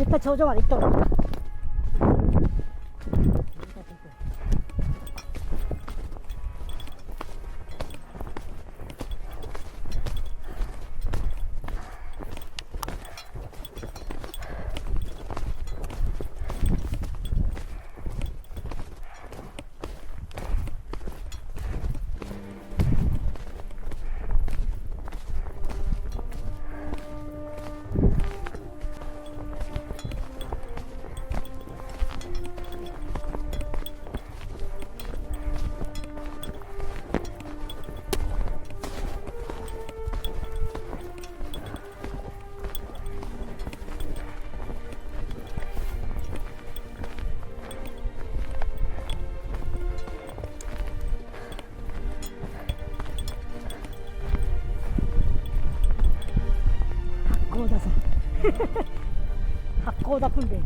絶対頂上まで行っとる。八甲田山八甲田訓練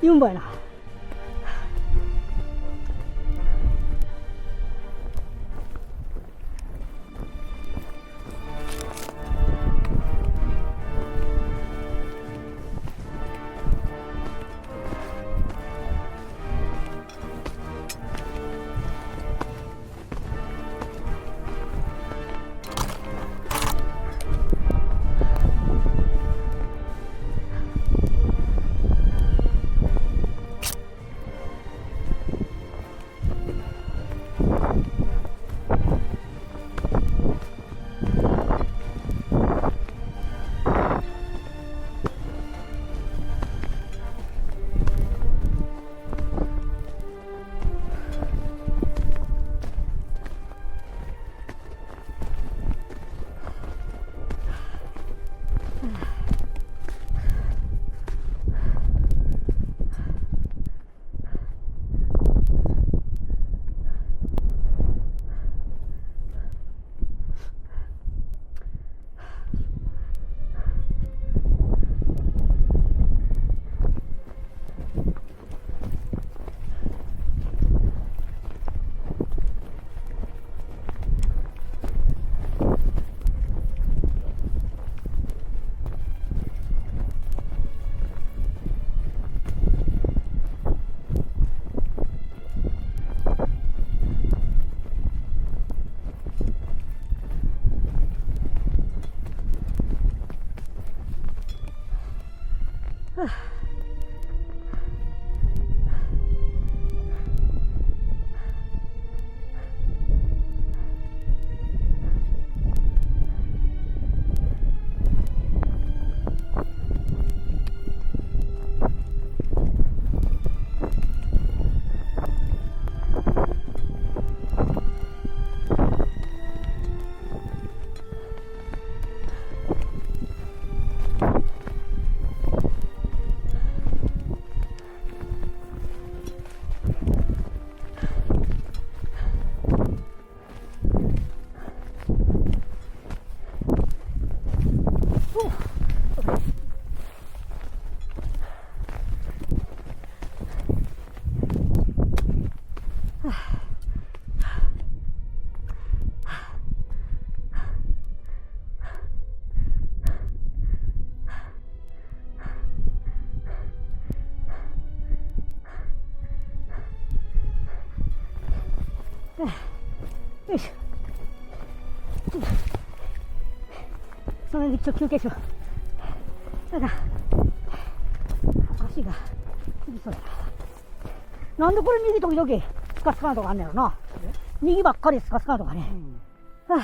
ユンボやな。よいしょ。その辺でちょっと休憩しよう。なんか足がつりそうやな。なんでこれ右時々スカスカなとこあんねやろな。右ばっかりスカスカなとこね。はあ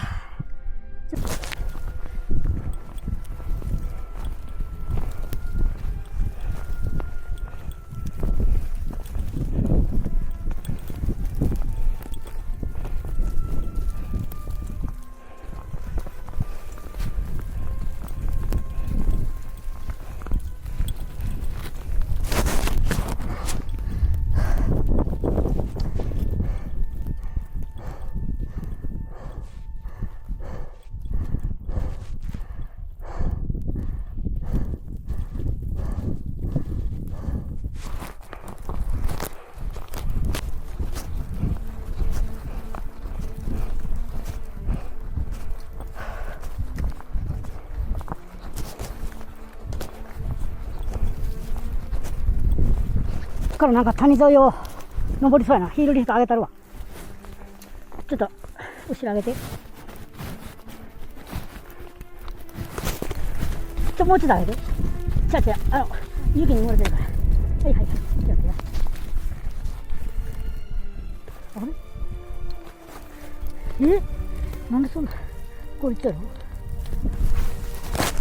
からなんか谷沿いを登りそうやな。ヒールリフト上げたるわ。ちょっと後ろ上げて。もうちょっと上げて。違う、雪に濡れてるから。はいはい。ちょっと待ってよ。あれ？なんでそんな、これいっちゃうの？よ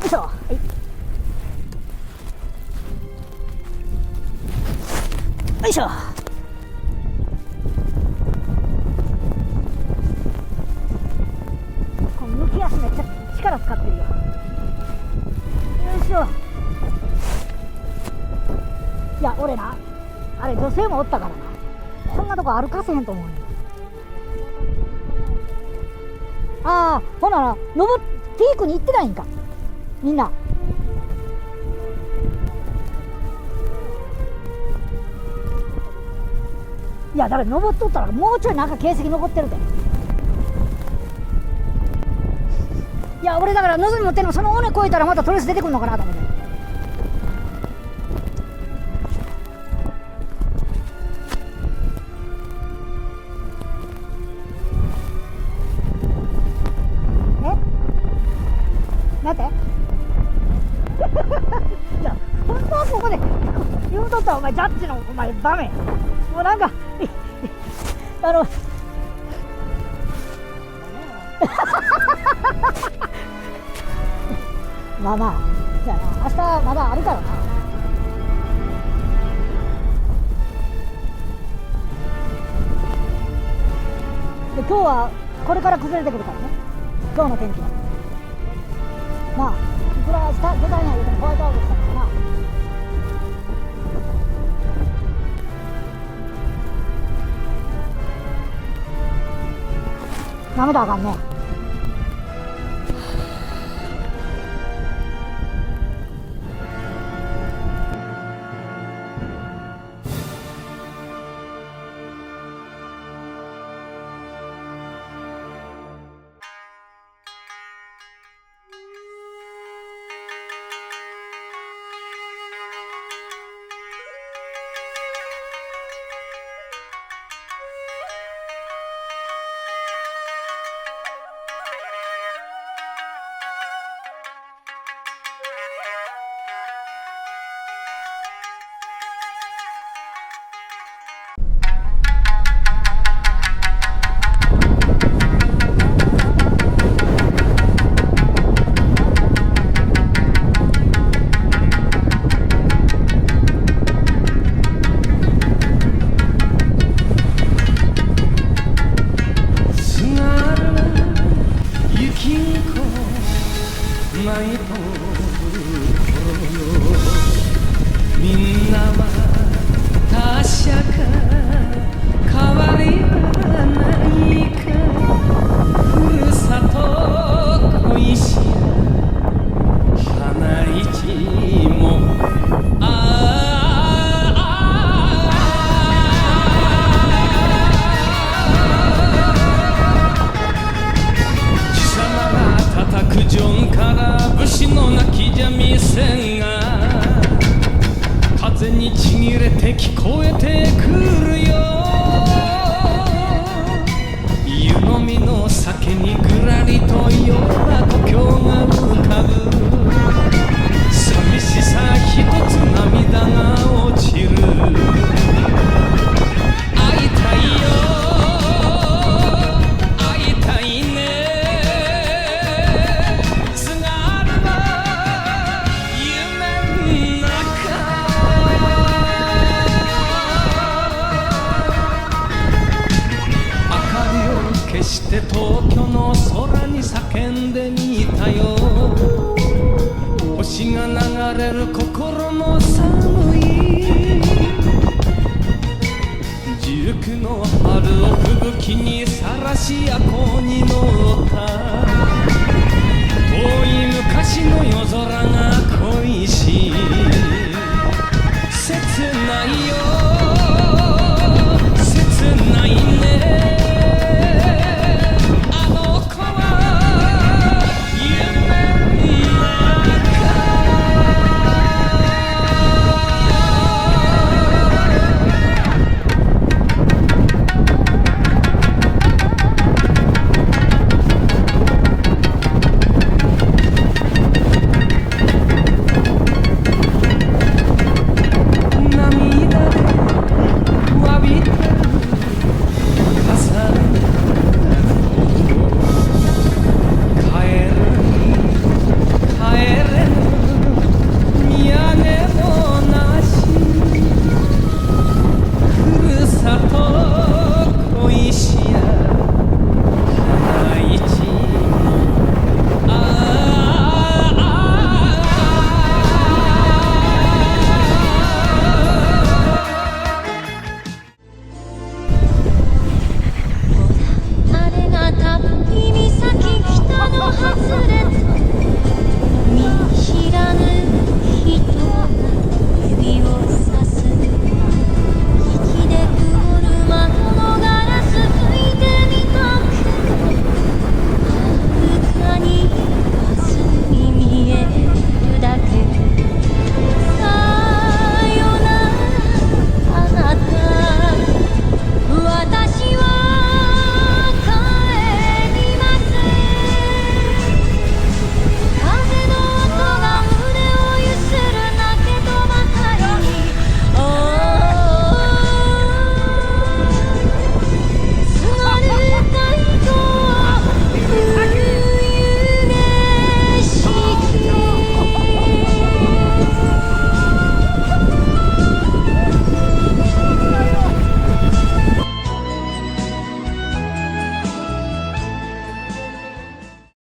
いしょ。はい。よいしょ。この抜き足めっちゃ力使ってるよ。よいしょ。いや、俺な、あれ女性もおったからな。こんなとこ歩かせへんと思うねん。ああ、ほなな、ピークに行ってないんか。みんな。いや、だから登っとったらもうちょいなんか形跡残ってるで。いや、俺だから望み持ってるの、その尾根越えたらまたトレス出てくるのかなと思って。なんていや、本当はここで言うとったらお前ジャッジのお前ダメ。もうなんかまあまあ、じゃあ明日まだあるからな。で、今日はこれから崩れてくるからね、今日の天気は。まあ、いくら下出たいない言うてもホワイトアウトしたのかな。舐めたらあかんね。みんなは確か変わりはないか。ふるさと恋し花市も貴様が叩くジョンから武士の泣きじゃみせんが、風にちぎれて聞こえてくるよ。湯飲みの酒にぐらりと夜な故郷が浮かぶ。寂しさ一つ涙が落ちる。会いたいよ会いたいね。津軽の夢の中、決して東京の空に叫んでみたよ。星が流れる心の寒い19の春を吹雪にさらし憧